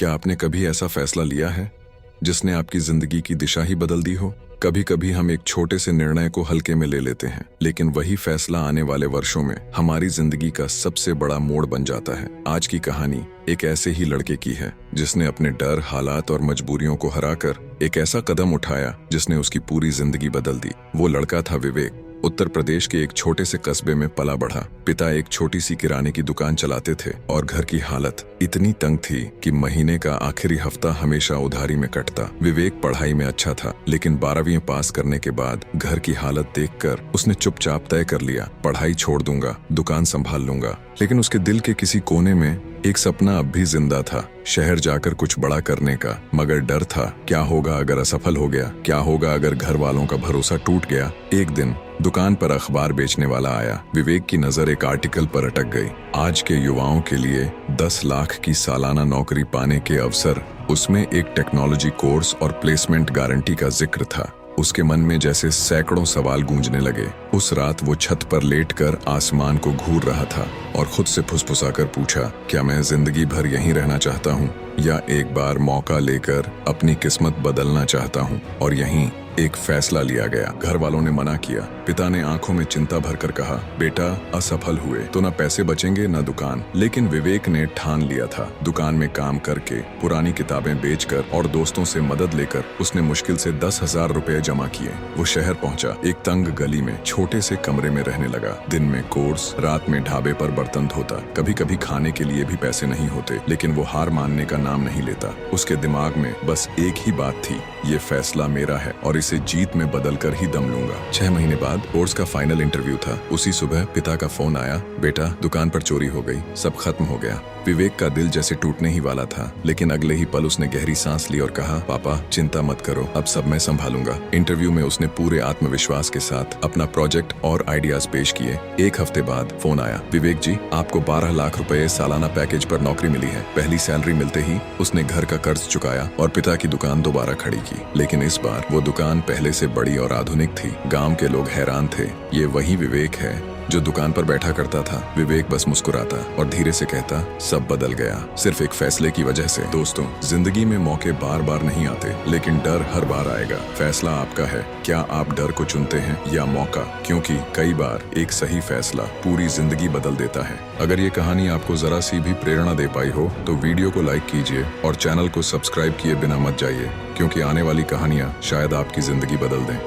क्या आपने कभी ऐसा फैसला लिया है जिसने आपकी जिंदगी की दिशा ही बदल दी हो? कभी कभी हम एक छोटे से निर्णय को हल्के में ले लेते हैं, लेकिन वही फैसला आने वाले वर्षों में हमारी जिंदगी का सबसे बड़ा मोड़ बन जाता है। आज की कहानी एक ऐसे ही लड़के की है जिसने अपने डर, हालात और मजबूरियों को हराकर एक ऐसा कदम उठाया जिसने उसकी पूरी जिंदगी बदल दी। वो लड़का था विवेक। उत्तर प्रदेश के एक छोटे से कस्बे में पला बढ़ा। पिता एक छोटी सी किराने की दुकान चलाते थे और घर की हालत इतनी तंग थी कि महीने का आखिरी हफ्ता हमेशा उधारी में कटता। विवेक पढ़ाई में अच्छा था, लेकिन 12वीं पास करने के बाद घर की हालत देखकर उसने चुपचाप तय कर लिया, पढ़ाई छोड़ दूंगा, दुकान संभाल लूंगा। लेकिन उसके दिल के किसी कोने में एक सपना अब भी जिंदा था, शहर जाकर कुछ बड़ा करने का। मगर डर था, क्या होगा अगर असफल हो गया? क्या होगा अगर घर वालों का भरोसा टूट गया? एक दिन दुकान पर अखबार बेचने वाला आया। विवेक की नजर एक आर्टिकल पर अटक गई। आज के युवाओं के लिए 10 लाख की सालाना नौकरी पाने के अवसर। उसमें एक टेक्नोलॉजी कोर्स और प्लेसमेंट गारंटी का जिक्र था। उसके मन में जैसे सैकड़ों सवाल गूंजने लगे। उस रात वो छत पर लेटकर आसमान को घूर रहा था और खुद से फुसफुसाकर पूछा, क्या मैं जिंदगी भर यहीं रहना चाहता हूँ या एक बार मौका लेकर अपनी किस्मत बदलना चाहता हूँ? और यहीं एक फैसला लिया गया। घर वालों ने मना किया। पिता ने आंखों में चिंता भरकर कहा, बेटा असफल हुए तो ना पैसे बचेंगे ना दुकान। लेकिन विवेक ने ठान लिया था। दुकान में काम करके, पुरानी किताबें बेचकर और दोस्तों से मदद लेकर उसने मुश्किल से 10,000 रुपए जमा किए। वो शहर पहुंचा। एक तंग गली में छोटे से कमरे में रहने लगा। दिन में कोर्स, रात में ढाबे पर बर्तन धोता। कभी कभी खाने के लिए भी पैसे नहीं होते, लेकिन वो हार मानने का नाम नहीं लेता। उसके दिमाग में बस एक ही बात थी, ये फैसला मेरा है और इसे जीत में बदल कर ही दम लूंगा। 6 महीने बाद कोर्स का फाइनल इंटरव्यू था। उसी सुबह पिता का फोन आया, बेटा दुकान पर चोरी हो गई, सब खत्म हो गया। विवेक का दिल जैसे टूटने ही वाला था, लेकिन अगले ही पल उसने गहरी सांस ली और कहा, पापा चिंता मत करो, अब सब मैं संभालूंगा। इंटरव्यू में उसने पूरे आत्मविश्वास के साथ अपना प्रोजेक्ट और आइडियाज पेश किए। एक हफ्ते बाद फोन आया, विवेक जी आपको 12 लाख रुपए सालाना पैकेज पर नौकरी मिली है। पहली सैलरी मिलते ही उसने घर का कर्ज चुकाया और पिता की दुकान दोबारा खड़ी की। लेकिन इस बार वो दुकान पहले से बड़ी और आधुनिक थी। गांव के लोग हैरान थे, ये वही विवेक है जो दुकान पर बैठा करता था। विवेक बस मुस्कुराता और धीरे से कहता, सब बदल गया सिर्फ एक फैसले की वजह से। दोस्तों, जिंदगी में मौके बार बार नहीं आते, लेकिन डर हर बार आएगा। फैसला आपका है, क्या आप डर को चुनते हैं या मौका? क्योंकि कई बार एक सही फैसला पूरी जिंदगी बदल देता है। अगर ये कहानी आपको जरा सी भी प्रेरणा दे पाई हो तो वीडियो को लाइक कीजिए और चैनल को सब्सक्राइब किए बिना मत जाइए, क्योंकि आने वाली कहानियां शायद आपकी जिंदगी बदल दें।